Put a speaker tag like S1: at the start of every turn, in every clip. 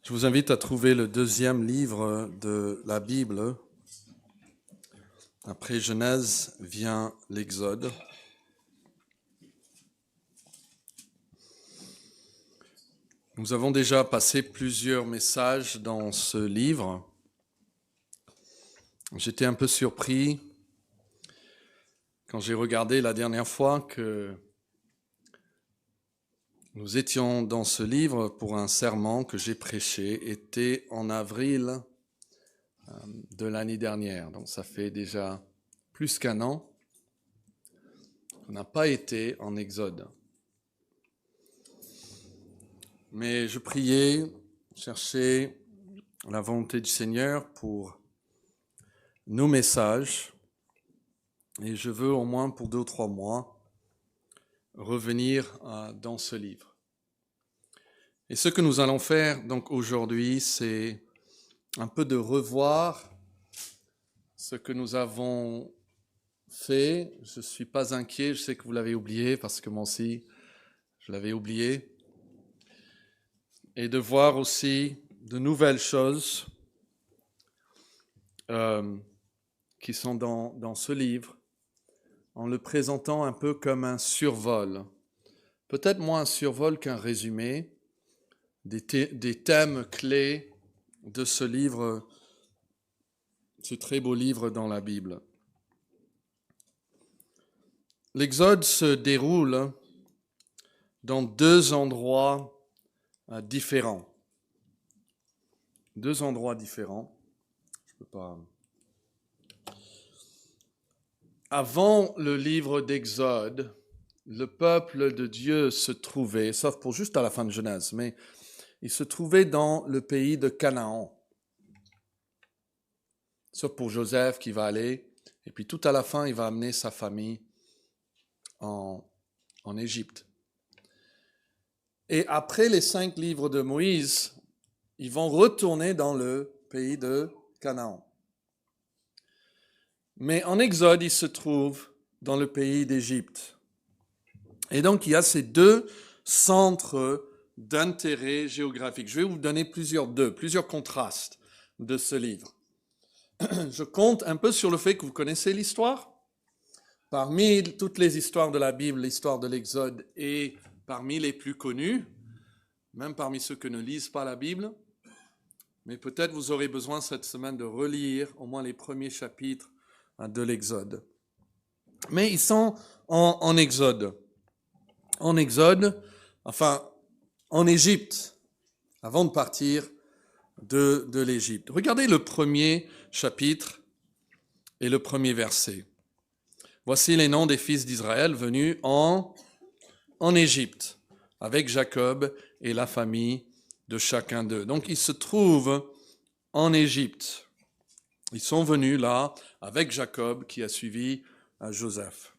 S1: Je vous invite à trouver le deuxième livre de la Bible. Après Genèse vient l'Exode. Nous avons déjà passé plusieurs messages dans ce livre. J'étais un peu surpris quand j'ai regardé la dernière fois que nous étions dans ce livre pour un sermon que j'ai prêché, était en avril de l'année dernière. Donc ça fait déjà plus qu'un an qu'on n'a pas été en Exode. Mais je priais, cherchais la volonté du Seigneur pour nos messages. Et je veux au moins pour 2 ou 3 mois revenir dans ce livre. Et ce que nous allons faire donc aujourd'hui, c'est un peu de revoir ce que nous avons fait. Je ne suis pas inquiet, je sais que vous l'avez oublié parce que moi aussi, je l'avais oublié. Et de voir aussi de nouvelles choses qui sont dans ce livre, en le présentant un peu comme un survol. Peut-être moins un survol qu'un résumé des thèmes clés de ce livre, ce très beau livre dans la Bible. L'Exode se déroule dans 2 endroits différents. 2 endroits différents. Je peux pas... Avant le livre d'Exode, le peuple de Dieu se trouvait, sauf pour juste à la fin de Genèse, mais il se trouvait dans le pays de Canaan. Sauf pour Joseph qui va aller, et puis tout à la fin, il va amener sa famille en Égypte. Et après les 5 livres de Moïse, ils vont retourner dans le pays de Canaan. Mais en Exode, ils se trouvent dans le pays d'Égypte. Et donc, il y a ces 2 centres d'intérêt géographique. Je vais vous donner plusieurs contrastes de ce livre. Je compte un peu sur le fait que vous connaissez l'histoire. Parmi toutes les histoires de la Bible, l'histoire de l'Exode est parmi les plus connues, même parmi ceux qui ne lisent pas la Bible. Mais peut-être vous aurez besoin cette semaine de relire au moins les premiers chapitres de l'Exode. Mais ils sont en Exode. En Exode, enfin en Égypte, avant de partir de l'Égypte. Regardez le premier chapitre et le premier verset. Voici les noms des fils d'Israël venus en Égypte, avec Jacob et la famille de chacun d'eux. Donc ils se trouvent en Égypte. Ils sont venus là avec Jacob qui a suivi Joseph.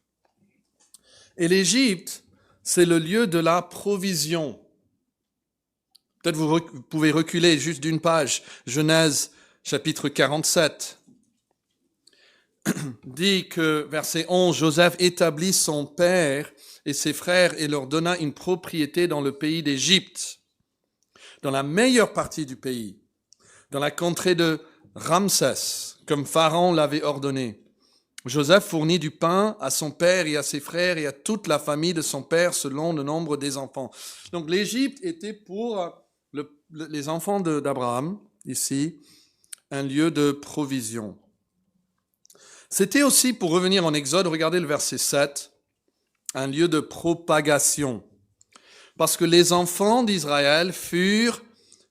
S1: Et l'Égypte, c'est le lieu de la provision. Peut-être vous pouvez reculer juste d'une page. Genèse chapitre 47 dit que, verset 11, Joseph établit son père et ses frères et leur donna une propriété dans le pays d'Égypte, dans la meilleure partie du pays, dans la contrée de Ramsès, comme Pharaon l'avait ordonné. Joseph fournit du pain à son père et à ses frères et à toute la famille de son père selon le nombre des enfants. Donc l'Égypte était pour les enfants d'Abraham, ici, un lieu de provision. C'était aussi, pour revenir en Exode, regardez le verset 7, un lieu de propagation. Parce que les enfants d'Israël furent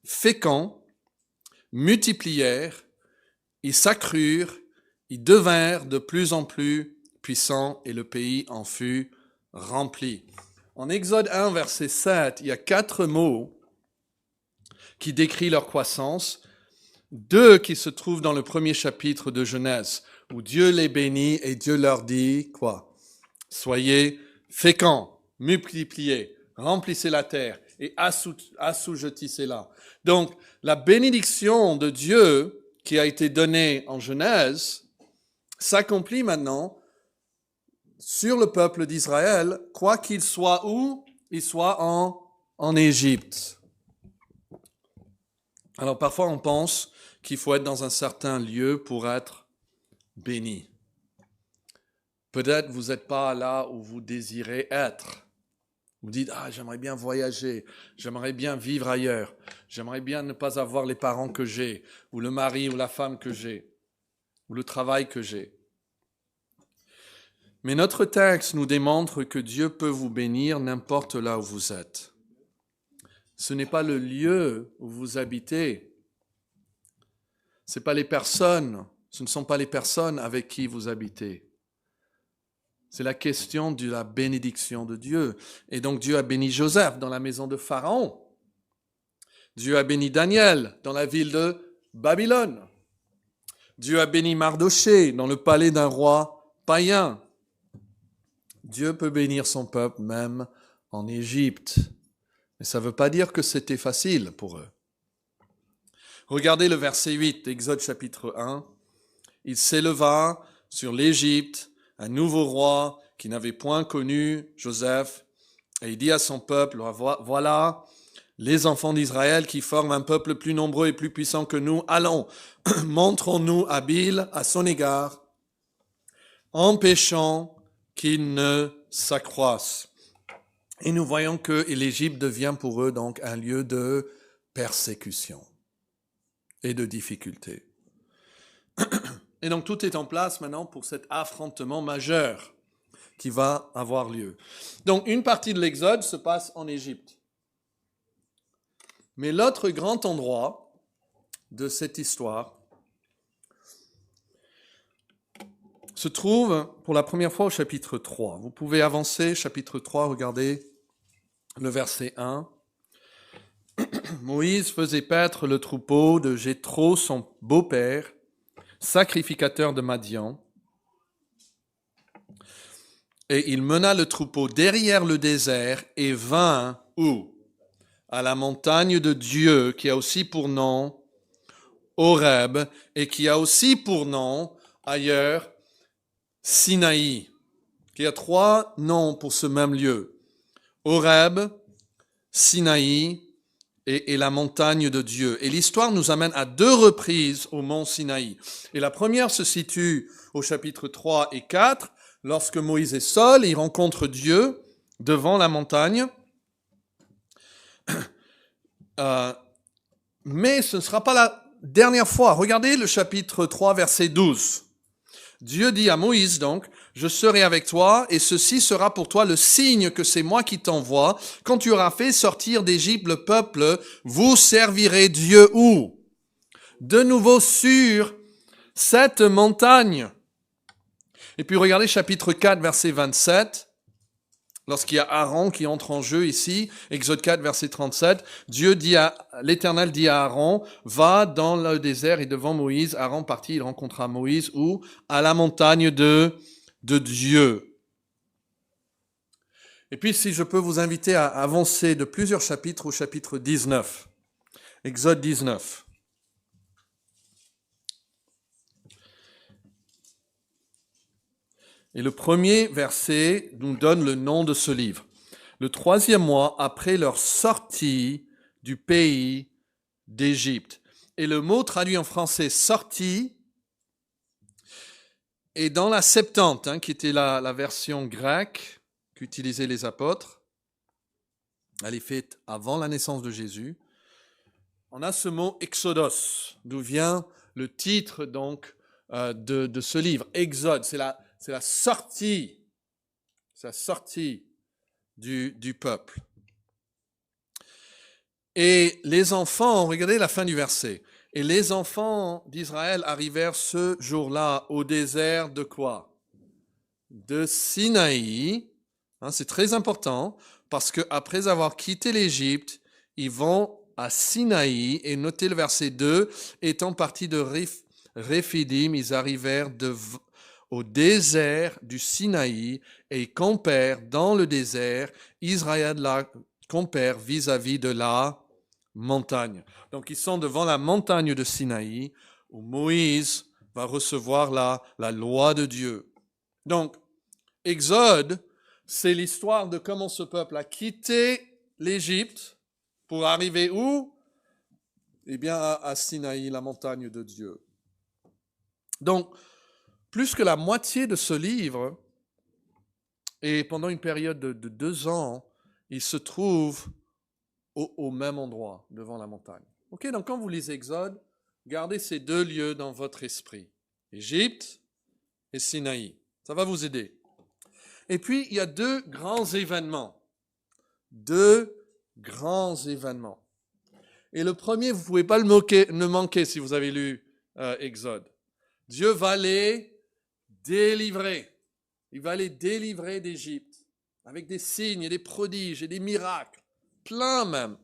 S1: féconds, multiplièrent, ils s'accrurent, ils devinrent de plus en plus puissants et le pays en fut rempli. En Exode 1, verset 7, il y a 4 mots qui décrivent leur croissance. 2 qui se trouvent dans le premier chapitre de Genèse, où Dieu les bénit et Dieu leur dit quoi? Soyez féconds, multipliez, remplissez la terre et assujettissez-la. Donc, la bénédiction de Dieu qui a été donnée en Genèse s'accomplit maintenant sur le peuple d'Israël, quoi qu'il soit où? Il soit en Égypte. Alors parfois on pense qu'il faut être dans un certain lieu pour être béni. Peut-être vous n'êtes pas là où vous désirez être. Vous dites, j'aimerais bien voyager, j'aimerais bien vivre ailleurs, j'aimerais bien ne pas avoir les parents que j'ai, ou le mari ou la femme que j'ai, ou le travail que j'ai. Mais notre texte nous démontre que Dieu peut vous bénir n'importe là où vous êtes. Ce n'est pas le lieu où vous habitez. Ce ne sont pas les personnes avec qui vous habitez. C'est la question de la bénédiction de Dieu. Et donc Dieu a béni Joseph dans la maison de Pharaon. Dieu a béni Daniel dans la ville de Babylone. Dieu a béni Mardochée dans le palais d'un roi païen. Dieu peut bénir son peuple même en Égypte. Mais ça ne veut pas dire que c'était facile pour eux. Regardez le verset 8, Exode chapitre 1. Il s'éleva sur l'Égypte un nouveau roi qui n'avait point connu Joseph. Et il dit à son peuple, voilà les enfants d'Israël qui forment un peuple plus nombreux et plus puissant que nous. Allons, montrons-nous habiles à son égard, empêchons qu'ils ne s'accroissent. Et nous voyons que l'Égypte devient pour eux donc un lieu de persécution et de difficulté. Et donc tout est en place maintenant pour cet affrontement majeur qui va avoir lieu. Donc une partie de l'Exode se passe en Égypte. Mais l'autre grand endroit de cette histoire se trouve pour la première fois au chapitre 3. Vous pouvez avancer, chapitre 3, regardez le verset 1. Moïse faisait paître le troupeau de Jéthro, son beau-père, sacrificateur de Madian. Et il mena le troupeau derrière le désert et vint où? À la montagne de Dieu, qui a aussi pour nom Horeb, et qui a aussi pour nom, ailleurs, Sinaï. Il y a 3 noms pour ce même lieu. Horeb, Sinaï et la montagne de Dieu. Et l'histoire nous amène à 2 reprises au mont Sinaï. Et la première se situe au chapitre 3 et 4, lorsque Moïse est seul, il rencontre Dieu devant la montagne. Mais ce ne sera pas la dernière fois. Regardez le chapitre 3, verset 12. Dieu dit à Moïse donc, « Je serai avec toi, et ceci sera pour toi le signe que c'est moi qui t'envoie. Quand tu auras fait sortir d'Égypte le peuple, vous servirez Dieu où? De nouveau sur cette montagne. » Et puis regardez chapitre 4, verset 27. Lorsqu'il y a Aaron qui entre en jeu ici, Exode 4, verset 37, l'Éternel dit à Aaron, va dans le désert et devant Moïse. Aaron partit, il rencontra Moïse où? À la montagne de Dieu. Et puis si je peux vous inviter à avancer de plusieurs chapitres au chapitre 19. Exode 19. Et le premier verset nous donne le nom de ce livre. Le 3e mois après leur sortie du pays d'Égypte. Et le mot traduit en français sortie est dans la Septante, qui était la version grecque qu'utilisaient les apôtres. Elle est faite avant la naissance de Jésus. On a ce mot Exodos, d'où vient le titre donc de ce livre. Exode, c'est la sortie du peuple. Et les enfants, regardez la fin du verset. Et les enfants d'Israël arrivèrent ce jour-là au désert de quoi? De Sinaï. C'est très important parce qu'après avoir quitté l'Égypte, ils vont à Sinaï. Et notez le verset 2. Étant partis de Réphidim, ils arrivèrent au désert du Sinaï et ils campèrent dans le désert. Israël campèrent vis-à-vis de la montagne. Donc ils sont devant la montagne de Sinaï où Moïse va recevoir la loi de Dieu. Donc, Exode, c'est l'histoire de comment ce peuple a quitté l'Égypte pour arriver où? Eh bien, à Sinaï, la montagne de Dieu. Donc, plus que la moitié de ce livre, et pendant une période de 2 ans, il se trouve au même endroit, devant la montagne. Ok, donc quand vous lisez Exode, gardez ces 2 lieux dans votre esprit. Égypte et Sinaï. Ça va vous aider. Et puis, il y a 2 grands événements. 2 grands événements. Et le premier, vous ne pouvez pas le manquer si vous avez lu Exode. Dieu va les délivrer. Il va les délivrer d'Égypte avec des signes et des prodiges et des miracles, plein même,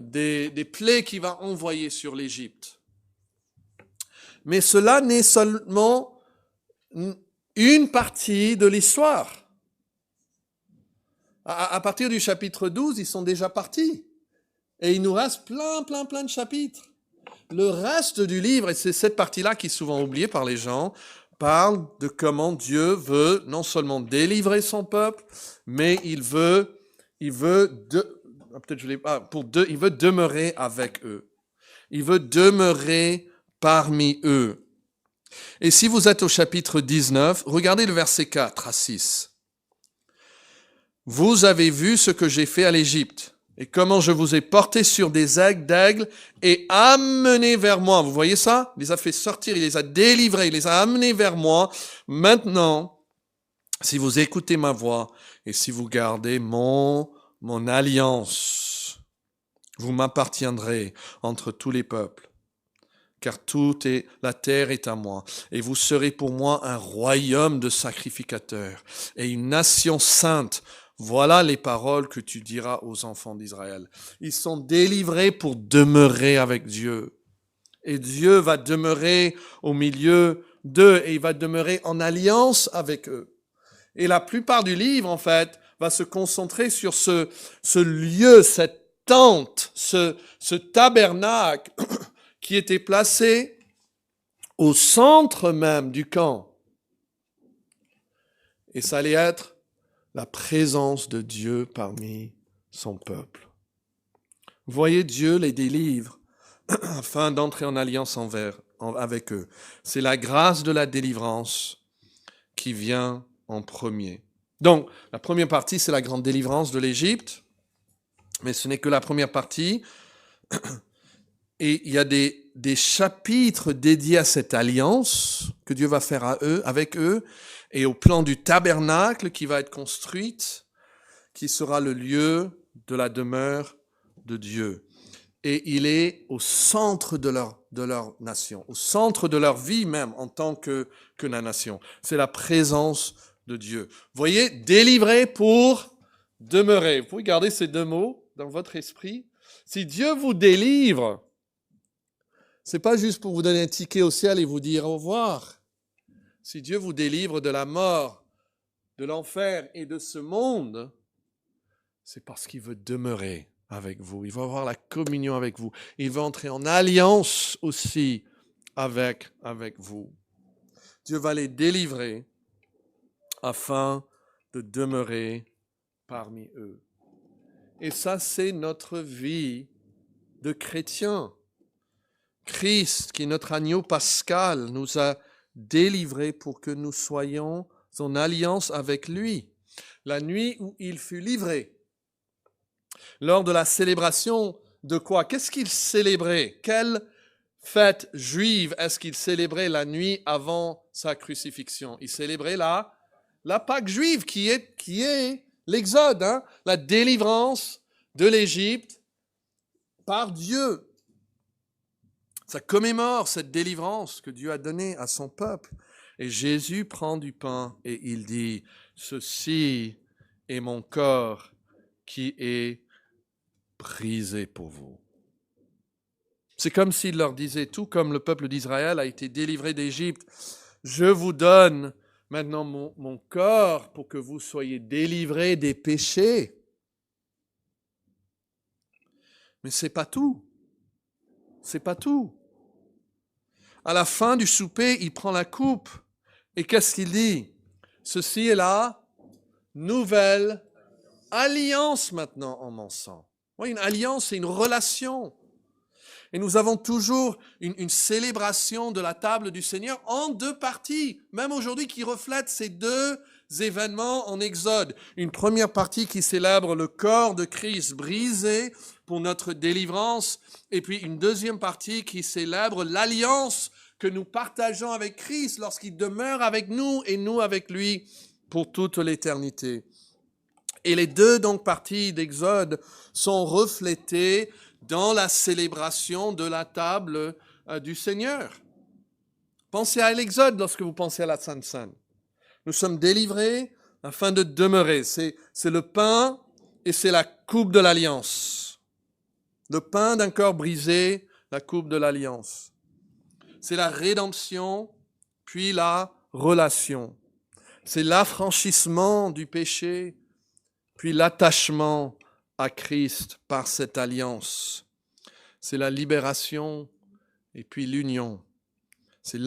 S1: des plaies qu'il va envoyer sur l'Égypte. Mais cela n'est seulement une partie de l'histoire. À partir du chapitre 12, ils sont déjà partis. Et il nous reste plein de chapitres. Le reste du livre, et c'est cette partie-là qui est souvent oubliée par les gens, parle de comment Dieu veut non seulement délivrer son peuple, mais il veut demeurer avec eux. Il veut demeurer parmi eux. Et si vous êtes au chapitre 19, regardez le verset 4 à 6. Vous avez vu ce que j'ai fait à l'Égypte et comment je vous ai porté sur des ailes d'aigle et amené vers moi. Vous voyez ça? Il les a fait sortir, il les a délivrés, il les a amenés vers moi. Maintenant, si vous écoutez ma voix et si vous gardez mon alliance, vous m'appartiendrez entre tous les peuples. Car la terre est à moi, et vous serez pour moi un royaume de sacrificateurs et une nation sainte. Voilà les paroles que tu diras aux enfants d'Israël. Ils sont délivrés pour demeurer avec Dieu. Et Dieu va demeurer au milieu d'eux, et il va demeurer en alliance avec eux. Et la plupart du livre, en fait, va se concentrer sur ce lieu, cette tente, ce tabernacle qui était placé au centre même du camp. Et ça allait être la présence de Dieu parmi son peuple. Vous voyez, Dieu les délivre afin d'entrer en alliance avec eux. C'est la grâce de la délivrance qui vient en premier. Donc, la première partie, c'est la grande délivrance de l'Égypte, mais ce n'est que la première partie. Et il y a des chapitres dédiés à cette alliance que Dieu va faire avec eux, et au plan du tabernacle qui va être construite, qui sera le lieu de la demeure de Dieu. Et il est au centre de leur nation, au centre de leur vie même en tant que la nation. C'est la présence de Dieu. Vous voyez, délivré pour demeurer. Vous pouvez garder ces 2 mots dans votre esprit. Si Dieu vous délivre, c'est pas juste pour vous donner un ticket au ciel et vous dire au revoir. Si Dieu vous délivre de la mort, de l'enfer et de ce monde, c'est parce qu'il veut demeurer avec vous. Il veut avoir la communion avec vous. Il veut entrer en alliance aussi avec vous. Dieu va les délivrer afin de demeurer parmi eux. Et ça, c'est notre vie de chrétien. Christ, qui est notre agneau pascal, nous a délivrés pour que nous soyons en alliance avec lui. La nuit où il fut livré, lors de la célébration de quoi? Qu'est-ce qu'il célébrait? Quelle fête juive est-ce qu'il célébrait la nuit avant sa crucifixion? Il célébrait la Pâque juive qui est l'Exode, la délivrance de l'Égypte par Dieu. Ça commémore cette délivrance que Dieu a donnée à son peuple. Et Jésus prend du pain et il dit, « Ceci est mon corps qui est brisé pour vous. » C'est comme s'il leur disait, tout comme le peuple d'Israël a été délivré d'Égypte, « Je vous donne maintenant mon corps pour que vous soyez délivrés des péchés. » Mais c'est pas tout. C'est pas tout. À la fin du souper, il prend la coupe. Et qu'est-ce qu'il dit? Ceci est la nouvelle alliance maintenant en mon sang. Oui, une alliance, c'est une relation. Et nous avons toujours une célébration de la table du Seigneur en deux parties, même aujourd'hui, qui reflètent ces deux événements en Exode. Une première partie qui célèbre le corps de Christ brisé pour notre délivrance, et puis une deuxième partie qui célèbre l'alliance que nous partageons avec Christ lorsqu'il demeure avec nous et nous avec lui pour toute l'éternité. Et les deux donc parties d'Exode sont reflétées dans la célébration de la table du Seigneur. Pensez à l'Exode lorsque vous pensez à la Sainte Seine. Nous sommes délivrés afin de demeurer. C'est le pain et c'est la coupe de l'alliance. Le pain d'un corps brisé, la coupe de l'alliance. C'est la rédemption, puis la relation. C'est l'affranchissement du péché, puis l'attachement à Christ par cette alliance. C'est la libération et puis l'union. C'est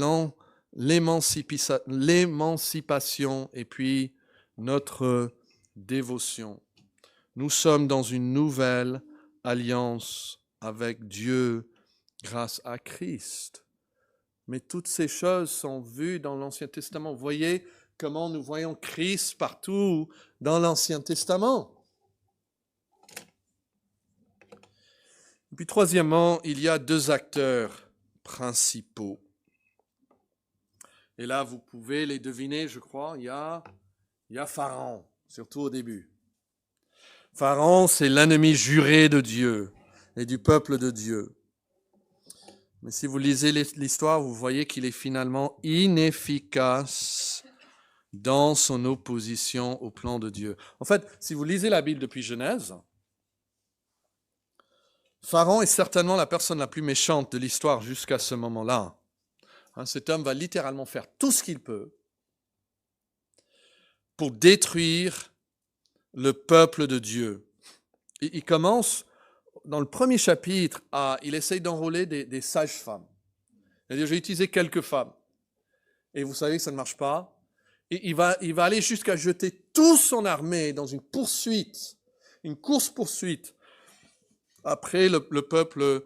S1: l'émancipation et puis notre dévotion. Nous sommes dans une nouvelle alliance avec Dieu grâce à Christ. Mais toutes ces choses sont vues dans l'Ancien Testament. Vous voyez comment nous voyons Christ partout dans l'Ancien Testament. Et puis troisièmement, il y a deux acteurs principaux. Et là, vous pouvez les deviner, je crois. Il y a Pharaon, surtout au début. Pharaon, c'est l'ennemi juré de Dieu et du peuple de Dieu. Mais si vous lisez l'histoire, vous voyez qu'il est finalement inefficace dans son opposition au plan de Dieu. En fait, si vous lisez la Bible depuis Genèse, Pharaon est certainement la personne la plus méchante de l'histoire jusqu'à ce moment-là. Cet homme va littéralement faire tout ce qu'il peut pour détruire le peuple de Dieu. Il commence, dans le premier chapitre, il essaye d'enrôler des sages-femmes. C'est-à-dire, j'ai utilisé quelques femmes. Et vous savez que ça ne marche pas. Et il va aller jusqu'à jeter toute son armée dans une poursuite, une course-poursuite après le peuple.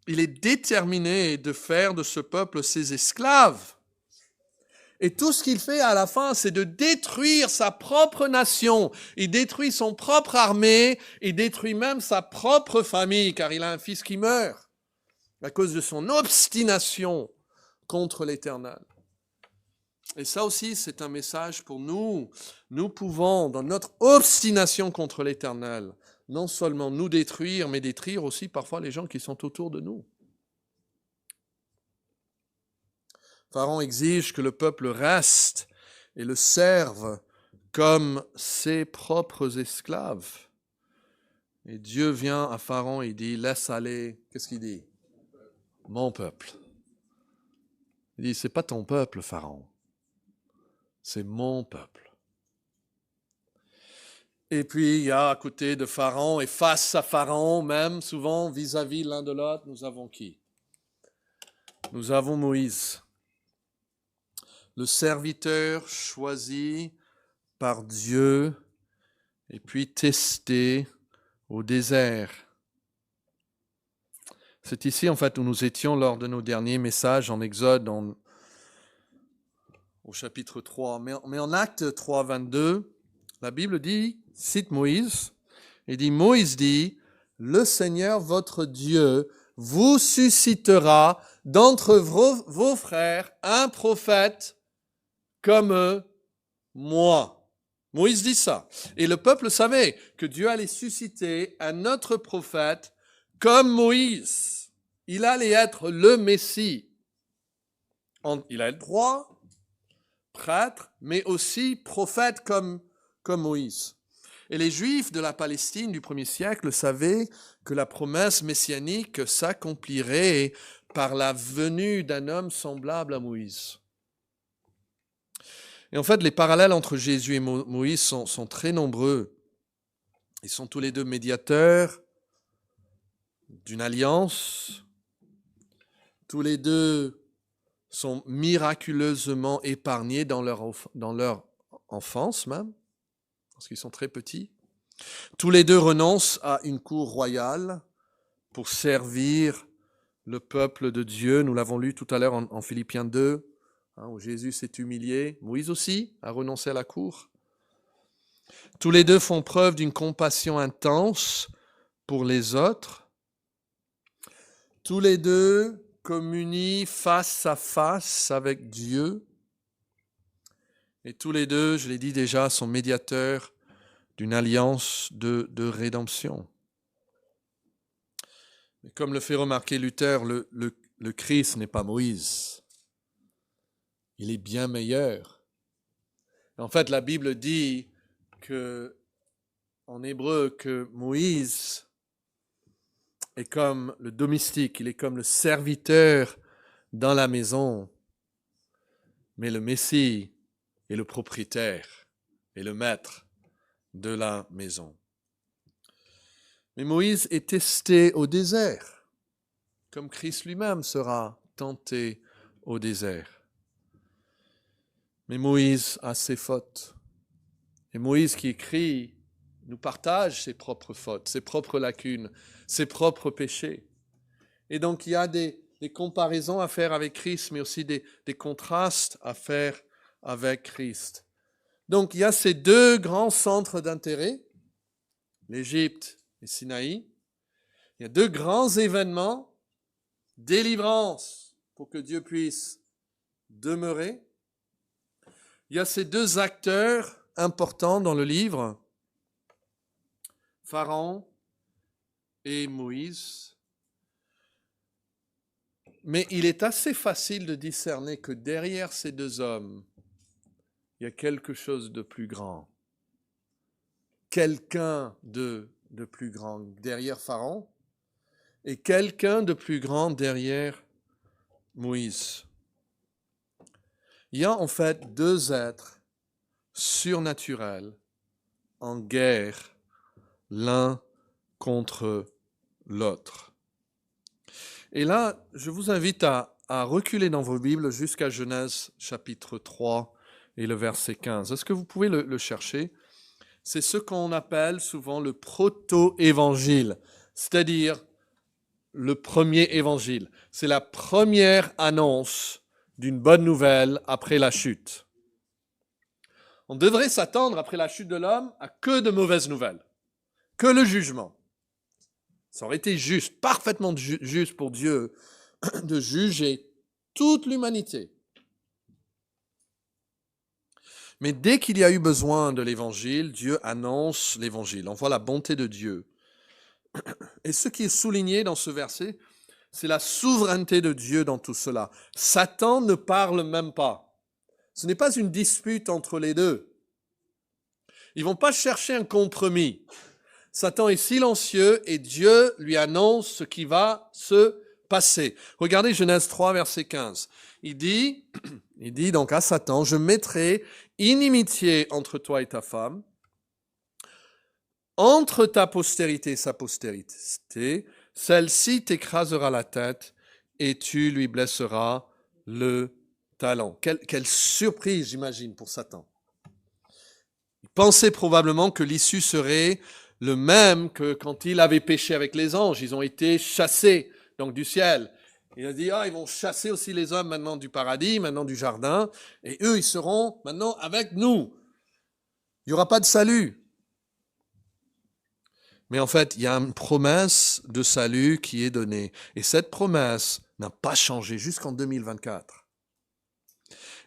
S1: Il est déterminé de faire de ce peuple ses esclaves. Et tout ce qu'il fait à la fin, c'est de détruire sa propre nation. Il détruit son propre armée, il détruit même sa propre famille, car il a un fils qui meurt à cause de son obstination contre l'Éternel. Et ça aussi, c'est un message pour nous. Nous pouvons, dans notre obstination contre l'Éternel, non seulement nous détruire, mais détruire aussi parfois les gens qui sont autour de nous. Pharaon exige que le peuple reste et le serve comme ses propres esclaves. Et Dieu vient à Pharaon et dit, laisse aller, qu'est-ce qu'il dit? Mon peuple. Il dit, c'est pas ton peuple, Pharaon. C'est mon peuple. Et puis, il y a à côté de Pharaon et face à Pharaon, même souvent vis-à-vis l'un de l'autre, nous avons qui? Nous avons Moïse, le serviteur choisi par Dieu et puis testé au désert. C'est ici, en fait, où nous étions lors de nos derniers messages en Exode, au chapitre 3. Mais en Actes 3, 22, la Bible dit, cite Moïse, et dit, Moïse dit, le Seigneur votre Dieu vous suscitera d'entre vos frères un prophète comme moi. Moïse dit ça. Et le peuple savait que Dieu allait susciter un autre prophète comme Moïse. Il allait être le Messie. Il a le droit, prêtre, mais aussi prophète comme Moïse. Et les Juifs de la Palestine du 1er siècle savaient que la promesse messianique s'accomplirait par la venue d'un homme semblable à Moïse. Et en fait, les parallèles entre Jésus et Moïse sont très nombreux. Ils sont tous les deux médiateurs d'une alliance. Tous les deux sont miraculeusement épargnés dans leur enfance même, parce qu'ils sont très petits. Tous les deux renoncent à une cour royale pour servir le peuple de Dieu. Nous l'avons lu tout à l'heure en Philippiens 2, où Jésus s'est humilié. Moïse aussi a renoncé à la cour. Tous les deux font preuve d'une compassion intense pour les autres. Tous les deux communient face à face avec Dieu. Et tous les deux, je l'ai dit déjà, sont médiateurs d'une alliance de rédemption. Mais comme le fait remarquer Luther, le Christ n'est pas Moïse. Il est bien meilleur. En fait, la Bible dit en hébreu que Moïse est comme le domestique, il est comme le serviteur dans la maison, mais le Messie est le propriétaire et le maître de la maison. Mais Moïse est testé au désert, comme Christ lui-même sera tenté au désert. Mais Moïse a ses fautes. Et Moïse qui écrit nous partage ses propres fautes, ses propres lacunes, ses propres péchés. Et donc il y a des comparaisons à faire avec Christ, mais aussi des contrastes à faire avec Christ. Donc il y a ces deux grands centres d'intérêt, l'Égypte et Sinaï. Il y a deux grands événements, délivrance pour que Dieu puisse demeurer. Il y a ces deux acteurs importants dans le livre, Pharaon et Moïse. Mais il est assez facile de discerner que derrière ces deux hommes, il y a quelque chose de plus grand. Quelqu'un de plus grand derrière Pharaon et quelqu'un de plus grand derrière Moïse. Il y a en fait deux êtres surnaturels en guerre l'un contre l'autre. Et là, je vous invite à reculer dans vos Bibles jusqu'à Genèse chapitre 3 et le verset 15. Est-ce que vous pouvez le chercher ? C'est ce qu'on appelle souvent le proto-évangile, c'est-à-dire le premier évangile. C'est la première annonce d'une bonne nouvelle après la chute. On devrait s'attendre, après la chute de l'homme, à que de mauvaises nouvelles, que le jugement. Ça aurait été juste, parfaitement juste pour Dieu de juger toute l'humanité. Mais dès qu'il y a eu besoin de l'évangile, Dieu annonce l'évangile. On voit la bonté de Dieu. Et ce qui est souligné dans ce verset, c'est la souveraineté de Dieu dans tout cela. Satan ne parle même pas. Ce n'est pas une dispute entre les deux. Ils ne vont pas chercher un compromis. Satan est silencieux et Dieu lui annonce ce qui va se passer. Regardez Genèse 3, verset 15. Il dit donc à Satan, « Je mettrai inimitié entre toi et ta femme, entre ta postérité et sa postérité, celle-ci t'écrasera la tête et tu lui blesseras le talon. » Quelle surprise, j'imagine, pour Satan. Il pensait probablement que l'issue serait le même que quand il avait péché avec les anges. Ils ont été chassés donc du ciel. Il a dit, ils vont chasser aussi les hommes maintenant du paradis, maintenant du jardin, et eux, ils seront maintenant avec nous. Il n'y aura pas de salut. Mais en fait, il y a une promesse de salut qui est donnée. Et cette promesse n'a pas changé jusqu'en 2024.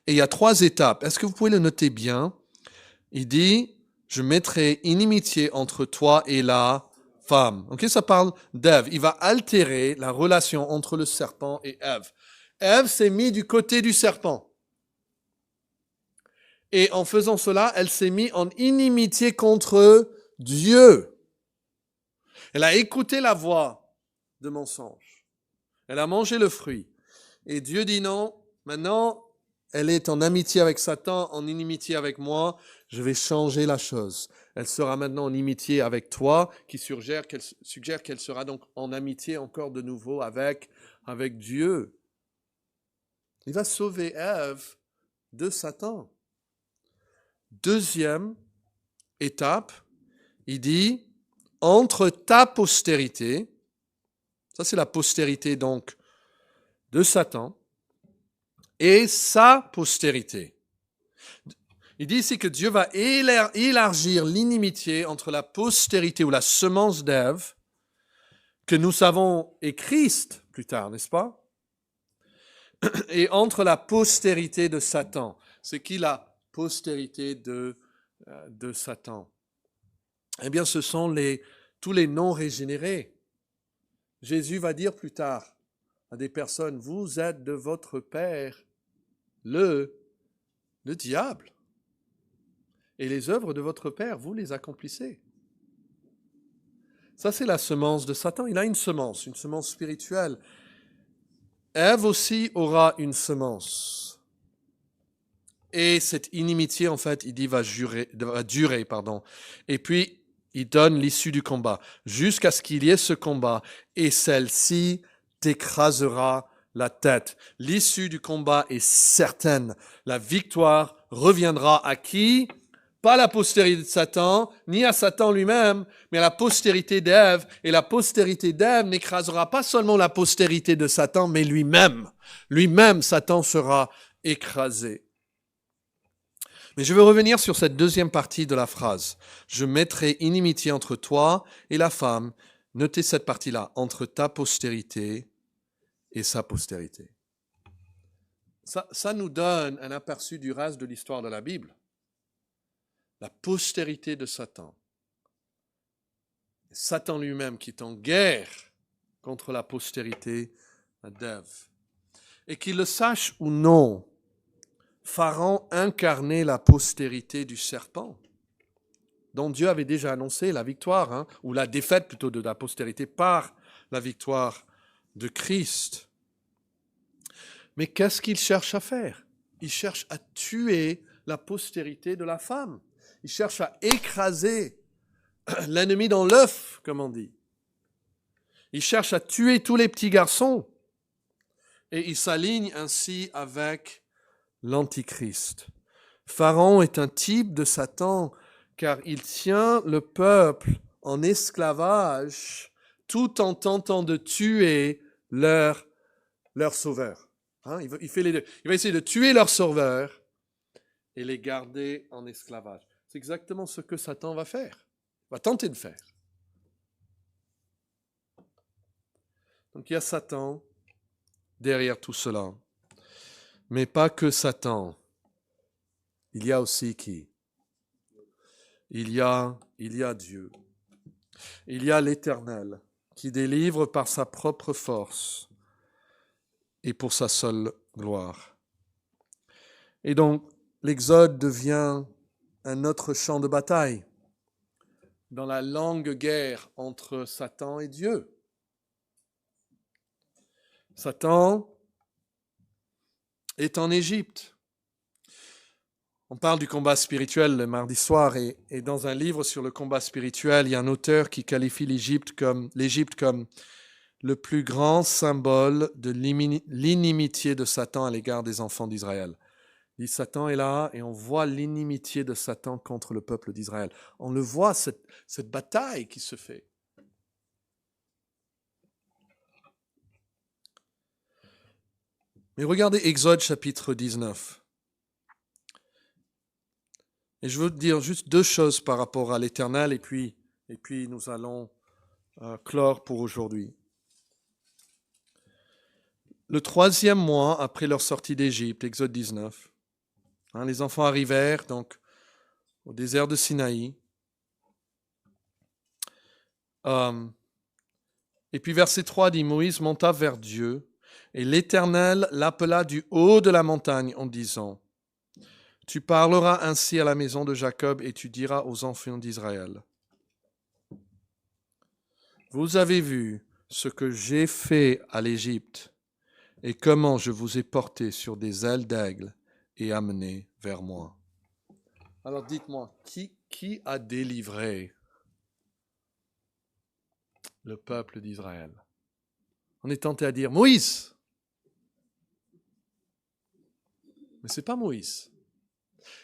S1: Et il y a 3 étapes. Est-ce que vous pouvez le noter bien ? Il dit, je mettrai inimitié entre toi et la femme. Ok, ça parle d'Ève. Il va altérer la relation entre le serpent et Ève. Ève s'est mise du côté du serpent. Et en faisant cela, elle s'est mise en inimitié contre Dieu. Elle a écouté la voix de mensonge. Elle a mangé le fruit. Et Dieu dit non, maintenant, elle est en amitié avec Satan, en inimitié avec moi. Je vais changer la chose. Elle sera maintenant en inimitié avec toi, qui suggère qu'elle sera donc en amitié encore de nouveau avec Dieu. Il va sauver Ève de Satan. Deuxième étape, il dit, entre ta postérité Ça, c'est la postérité donc de Satan et sa postérité. Il dit ici que Dieu va élargir l'inimitié entre la postérité ou la semence d'Ève, que nous savons est Christ plus tard, n'est-ce pas? Et entre la postérité de Satan. C'est qui la postérité de Satan? Eh bien, ce sont tous les non-régénérés. Jésus va dire plus tard à des personnes, vous êtes de votre père, le diable. Et les œuvres de votre père, vous les accomplissez. Ça, c'est la semence de Satan. Il a une semence spirituelle. Ève aussi aura une semence. Et cette inimitié, en fait, il dit, va durer. Et puis, il donne l'issue du combat, jusqu'à ce qu'il y ait ce combat. Et celle-ci t'écrasera la tête. L'issue du combat est certaine. La victoire reviendra à qui? Pas à la postérité de Satan, ni à Satan lui-même, mais à la postérité d'Ève. Et la postérité d'Ève n'écrasera pas seulement la postérité de Satan, mais lui-même. Lui-même, Satan sera écrasé. Mais je veux revenir sur cette deuxième partie de la phrase. Je mettrai inimitié entre toi et la femme. Notez cette partie-là, entre ta postérité et sa postérité. Ça nous donne un aperçu du reste de l'histoire de la Bible. La postérité de Satan. Satan lui-même qui est en guerre contre la postérité d'Ève. Et qu'il le sache ou non, Pharaon incarnait la postérité du serpent, dont Dieu avait déjà annoncé la victoire, ou la défaite plutôt de la postérité par la victoire de Christ. Mais qu'est-ce qu'il cherche à faire? Il cherche à tuer la postérité de la femme. Il cherche à écraser l'ennemi dans l'œuf, comme on dit. Il cherche à tuer tous les petits garçons. Et il s'aligne ainsi avec l'Antichrist. Pharaon est un type de Satan, car il tient le peuple en esclavage tout en tentant de tuer leur sauveur. Il fait les deux. Il va essayer de tuer leur sauveur et les garder en esclavage. C'est exactement ce que Satan va faire, va tenter de faire. Donc il y a Satan derrière tout cela. Mais pas que Satan. Il y a aussi qui? Il y a Dieu. Il y a l'Éternel qui délivre par sa propre force et pour sa seule gloire. Et donc, l'Exode devient un autre champ de bataille dans la longue guerre entre Satan et Dieu. Satan est en Égypte. On parle du combat spirituel le mardi soir et dans un livre sur le combat spirituel, il y a un auteur qui qualifie l'Égypte comme le plus grand symbole de l'inimitié de Satan à l'égard des enfants d'Israël. Il dit, Satan est là et on voit l'inimitié de Satan contre le peuple d'Israël. On le voit, cette bataille qui se fait. Mais regardez Exode chapitre 19. Et je veux dire juste deux choses par rapport à l'Éternel et puis nous allons clore pour aujourd'hui. Le 3e mois après leur sortie d'Égypte, Exode 19, les enfants arrivèrent donc au désert de Sinaï. Et puis verset 3 dit, Moïse monta vers Dieu et l'Éternel l'appela du haut de la montagne en disant, tu parleras ainsi à la maison de Jacob et tu diras aux enfants d'Israël. Vous avez vu ce que j'ai fait à l'Égypte et comment je vous ai porté sur des ailes d'aigle et amené vers moi. Alors dites-moi, qui a délivré le peuple d'Israël? On est tenté à dire Moïse. Mais ce n'est pas Moïse.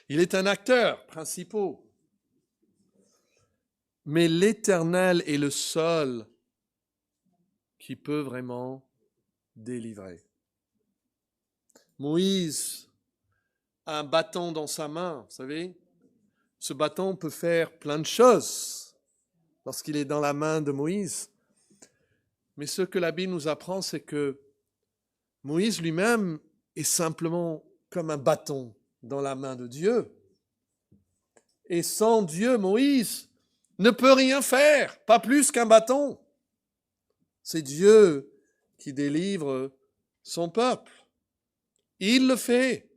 S1: Il est un acteur principal. Mais l'Éternel est le seul qui peut vraiment délivrer. Moïse a un bâton dans sa main, vous savez. Ce bâton peut faire plein de choses lorsqu'il est dans la main de Moïse. Mais ce que la Bible nous apprend, c'est que Moïse lui-même est simplement comme un bâton dans la main de Dieu. Et sans Dieu, Moïse ne peut rien faire, pas plus qu'un bâton. C'est Dieu qui délivre son peuple. Il le fait.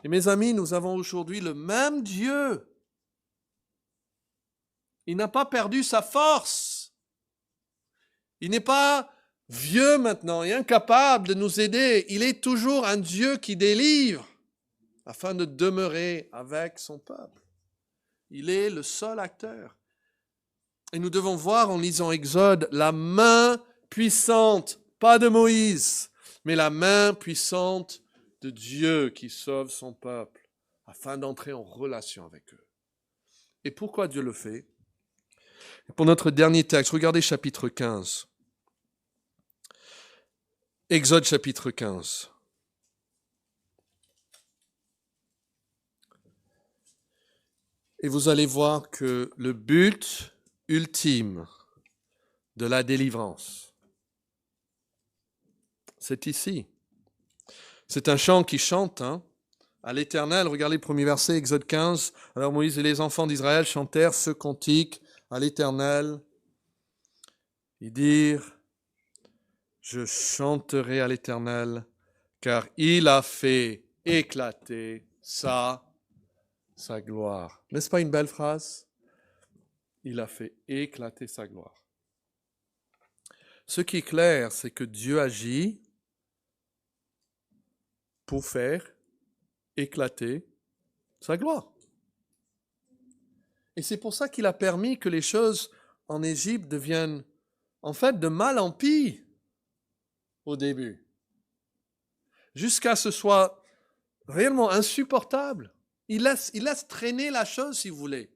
S1: Et mes amis, nous avons aujourd'hui le même Dieu. Il n'a pas perdu sa force. Il n'est pas vieux maintenant et incapable de nous aider. Il est toujours un Dieu qui délivre afin de demeurer avec son peuple. Il est le seul acteur. Et nous devons voir en lisant Exode la main puissante, pas de Moïse, mais la main puissante de Dieu qui sauve son peuple afin d'entrer en relation avec eux. Et pourquoi Dieu le fait? Pour notre dernier texte, regardez chapitre 15. Exode chapitre 15. Et vous allez voir que le but ultime de la délivrance, c'est ici. C'est un chant qui chante à l'Éternel. Regardez le premier verset, Exode 15. Alors Moïse et les enfants d'Israël chantèrent ce cantique à l'Éternel. Ils dirent, je chanterai à l'Éternel, car il a fait éclater sa gloire. N'est-ce pas une belle phrase? Il a fait éclater sa gloire. Ce qui est clair, c'est que Dieu agit pour faire éclater sa gloire. Et c'est pour ça qu'il a permis que les choses en Égypte deviennent en fait de mal en pis au début, jusqu'à ce soit réellement insupportable. Il laisse traîner la chose, si vous voulez,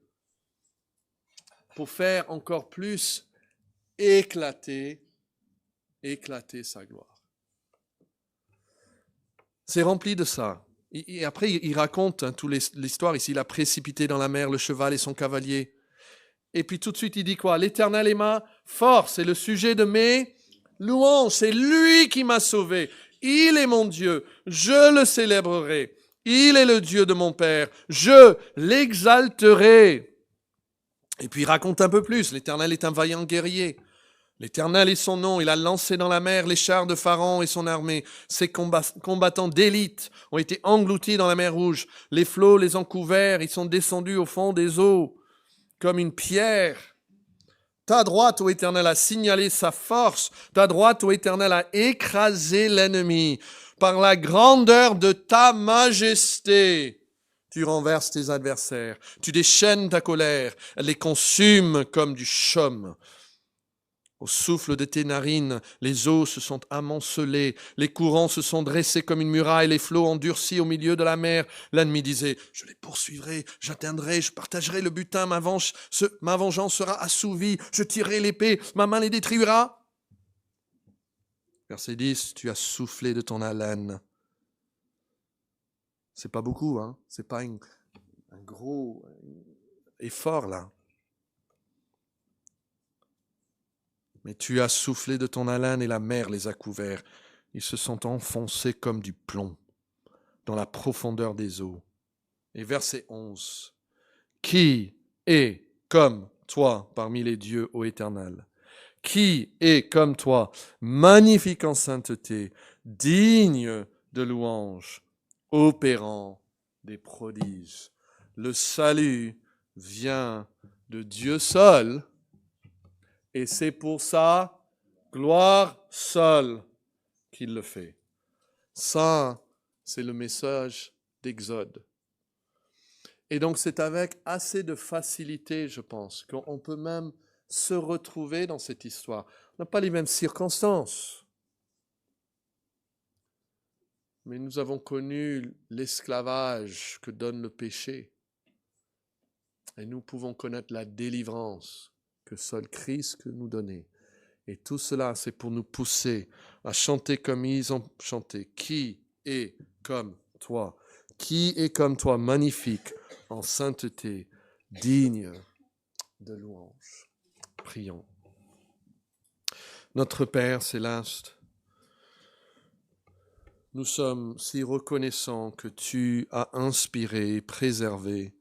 S1: pour faire encore plus éclater sa gloire. C'est rempli de ça. Et après, il raconte toute l'histoire ici. Il a précipité dans la mer le cheval et son cavalier. Et puis tout de suite, il dit quoi? L'Éternel est ma force, c'est le sujet de mes louanges. C'est lui qui m'a sauvé. Il est mon Dieu. Je le célébrerai. Il est le Dieu de mon Père. Je l'exalterai. Et puis il raconte un peu plus. L'Éternel est un vaillant guerrier. L'Éternel est son nom, il a lancé dans la mer les chars de Pharaon et son armée. Ses combattants d'élite ont été engloutis dans la mer Rouge. Les flots les ont couverts, ils sont descendus au fond des eaux comme une pierre. Ta droite, ô Éternel, a signalé sa force. Ta droite, ô Éternel, a écrasé l'ennemi. Par la grandeur de ta majesté, tu renverses tes adversaires. Tu déchaînes ta colère, elle les consume comme du chaume. Au souffle de tes narines, les eaux se sont amoncelées, les courants se sont dressés comme une muraille, les flots ont durci au milieu de la mer. L'ennemi disait, je les poursuivrai, j'atteindrai, je partagerai le butin, ma vengeance sera assouvie, je tirerai l'épée, ma main les détruira. Verset 10, tu as soufflé de ton haleine. C'est pas beaucoup, c'est pas un gros effort là. Mais tu as soufflé de ton haleine et la mer les a couverts. Ils se sont enfoncés comme du plomb dans la profondeur des eaux. Et verset 11. Qui est comme toi parmi les dieux, ô Éternel? Qui est comme toi, magnifique en sainteté, digne de louange, opérant des prodiges? Le salut vient de Dieu seul. Et c'est pour sa gloire seule qu'il le fait. Ça, c'est le message d'Exode. Et donc c'est avec assez de facilité, je pense, qu'on peut même se retrouver dans cette histoire. On n'a pas les mêmes circonstances. Mais nous avons connu l'esclavage que donne le péché. Et nous pouvons connaître la délivrance que seul Christ peut nous donner. Et tout cela, c'est pour nous pousser à chanter comme ils ont chanté. Qui est comme toi? Qui est comme toi, magnifique, en sainteté, digne de louange? Prions. Notre Père céleste, nous sommes si reconnaissants que tu as inspiré et préservé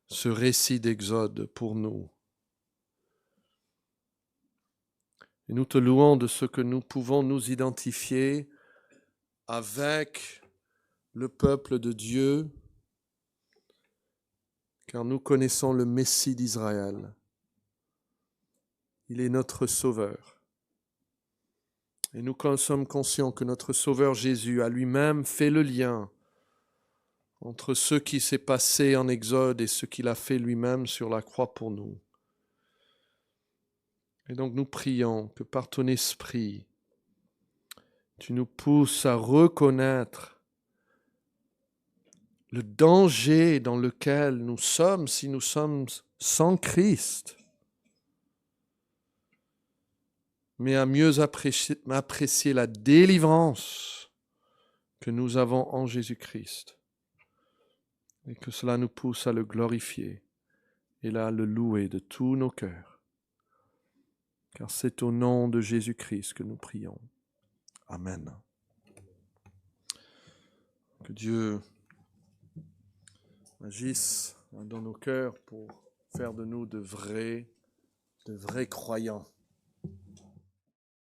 S1: ce récit d'Exode pour nous. Et nous te louons de ce que nous pouvons nous identifier avec le peuple de Dieu, car nous connaissons le Messie d'Israël. Il est notre Sauveur. Et nous sommes conscients que notre Sauveur Jésus a lui-même fait le lien entre ce qui s'est passé en Exode et ce qu'il a fait lui-même sur la croix pour nous. Et donc nous prions que par ton esprit, tu nous pousses à reconnaître le danger dans lequel nous sommes si nous sommes sans Christ, mais à mieux apprécier la délivrance que nous avons en Jésus-Christ. Et que cela nous pousse à le glorifier et à le louer de tous nos cœurs. Car c'est au nom de Jésus-Christ que nous prions. Amen. Que Dieu agisse dans nos cœurs pour faire de nous de vrais croyants.